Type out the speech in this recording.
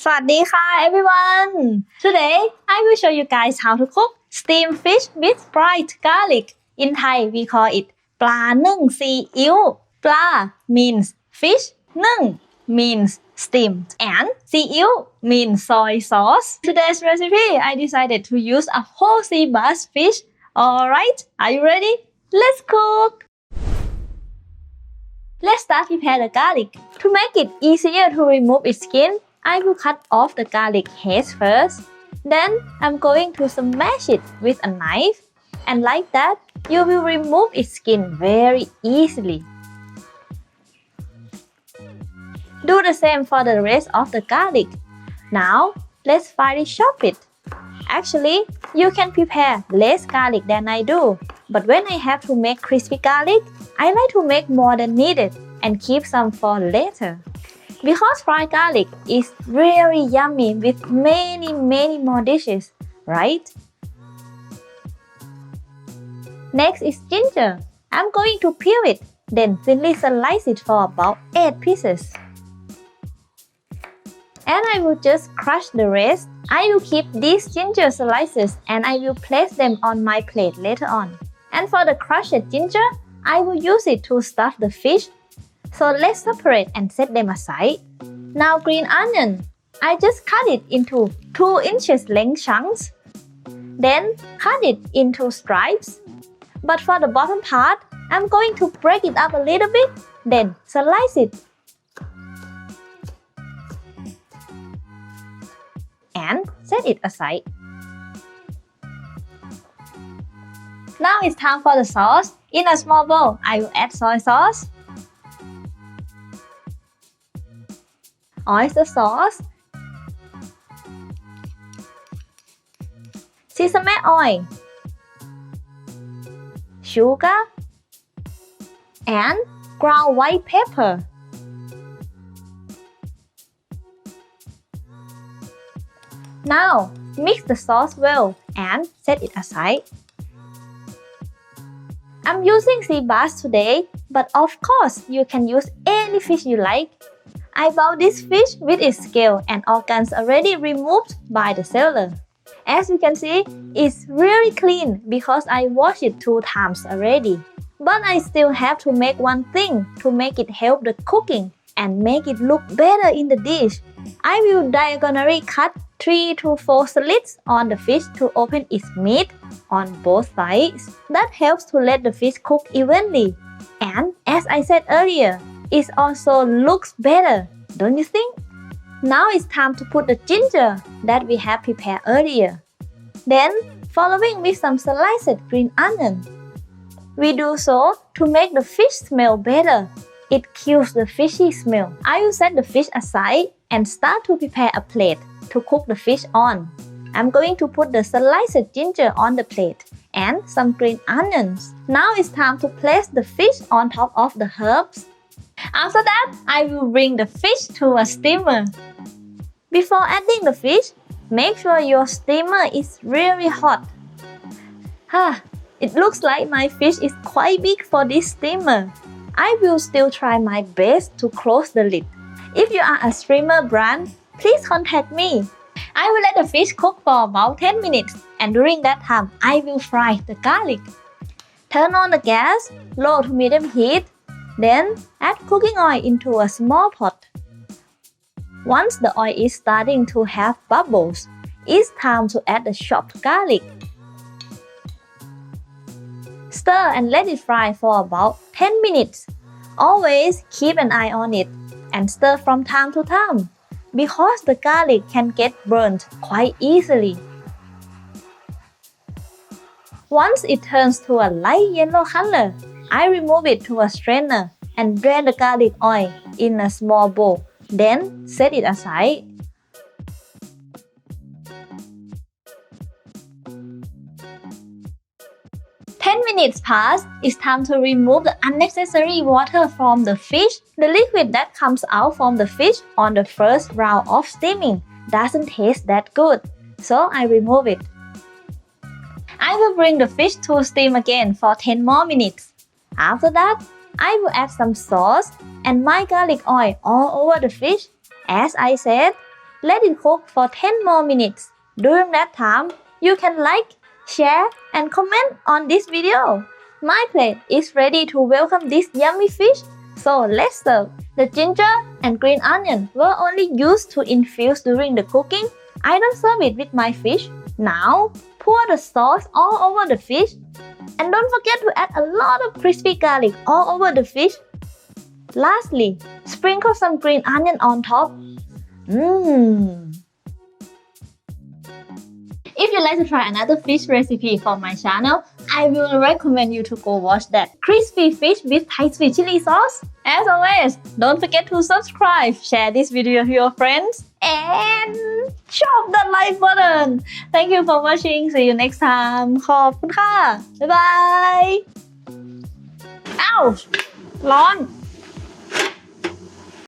สวัสดีค่ะ everyone. Today I will show you guys how to cook steamed fish with fried garlic. In Thai we call it Pla Neung See Ew. Pla means fish, Neung means steam, and See Ew means soy sauce. Today's recipe I decided to use a whole sea bass fish. Alright, are you ready? Let's cook! Let's start prepare the garlic. To make it easier to remove its skin, I will cut off the garlic heads first. Then I'm going to smash it with a knife. And like that, you will remove its skin very easily. Do the same for the rest of the garlic. Now, let's finely chop it. Actually, you can prepare less garlic than I do. But when I have to make crispy garlic, I like to make more than needed and keep some for later. Because fried garlic is really yummy with many more dishes, right? Next is ginger. I'm going to peel it, then thinly slice it for about 8 pieces. And I will just crush the rest. I will keep these ginger slices and I will place them on my plate later on. And for the crushed ginger, I will use it to stuff the fish. So let's separate and set them aside. Now green onion. I just cut it into 2 inches length chunks. Then cut it into stripes. But for the bottom part, I'm going to break it up a little bit, then slice it. And set it aside. Now it's time for the sauce. In a small bowl, I will add soy sauce, oyster sauce, sesame oil, sugar, and ground white pepper. Now, mix the sauce well and set it aside. I'm using sea bass today, but of course you can use any fish you like. I bought this fish with its scale and organs already removed by the seller. As you can see, it's really clean because I washed it 2 times already. But I still have to make one thing to make it help the cooking and make it look better in the dish. I will diagonally cut 3 to 4 slits on the fish to open its meat on both sides. That helps to let the fish cook evenly. And as I said earlier, it also looks better, don't you think? Now it's time to put the ginger that we have prepared earlier. Then, following with some sliced green onion. We do so to make the fish smell better. It kills the fishy smell. I will set the fish aside and start to prepare a plate to cook the fish on. I'm going to put the sliced ginger on the plate and some green onions. Now it's time to place the fish on top of the herbs. After that, I will bring the fish to a steamer. Before adding the fish, make sure your steamer is really hot. It looks like my fish is quite big for this steamer. I will still try my best to close the lid. If you are a steamer brand, please contact me. I will let the fish cook for about 10 minutes and during that time, I will fry the garlic. Turn on the gas, low to medium heat. Then add cooking oil into a small pot. Once the oil is starting to have bubbles, it's time to add the chopped garlic. Stir and let it fry for about 10 minutes. Always keep an eye on it and stir from time to time because the garlic can get burnt quite easily. Once it turns to a light yellow color, I remove it to a strainer and drain the garlic oil in a small bowl. Then set it aside. Minutes pass, it's time to remove the unnecessary water from the fish. The liquid that comes out from the fish on the first round of steaming doesn't taste that good, so I remove it. I will bring the fish to steam again for 10 more minutes. After that, I will add some sauce and my garlic oil all over the fish. As I said, Let it cook for 10 more minutes. During that time, you can like, share, and comment on this video. My plate is ready to welcome this yummy fish, so let's serve. The ginger and green onion were only used to infuse during the cooking. I don't serve it with my fish. Now, pour the sauce all over the fish. And don't forget to add a lot of crispy garlic all over the fish. Lastly, sprinkle some green onion on top. If you'd like to try another fish recipe from my channel, I will recommend you to go watch that crispy fish with Thai sweet chili sauce. As always, don't forget to subscribe, share this video with your friends, and chop that like button. Thank you for watching. See you next time. ขอบคุณค่ะ บ๊ายบาย อ้าว ร้อน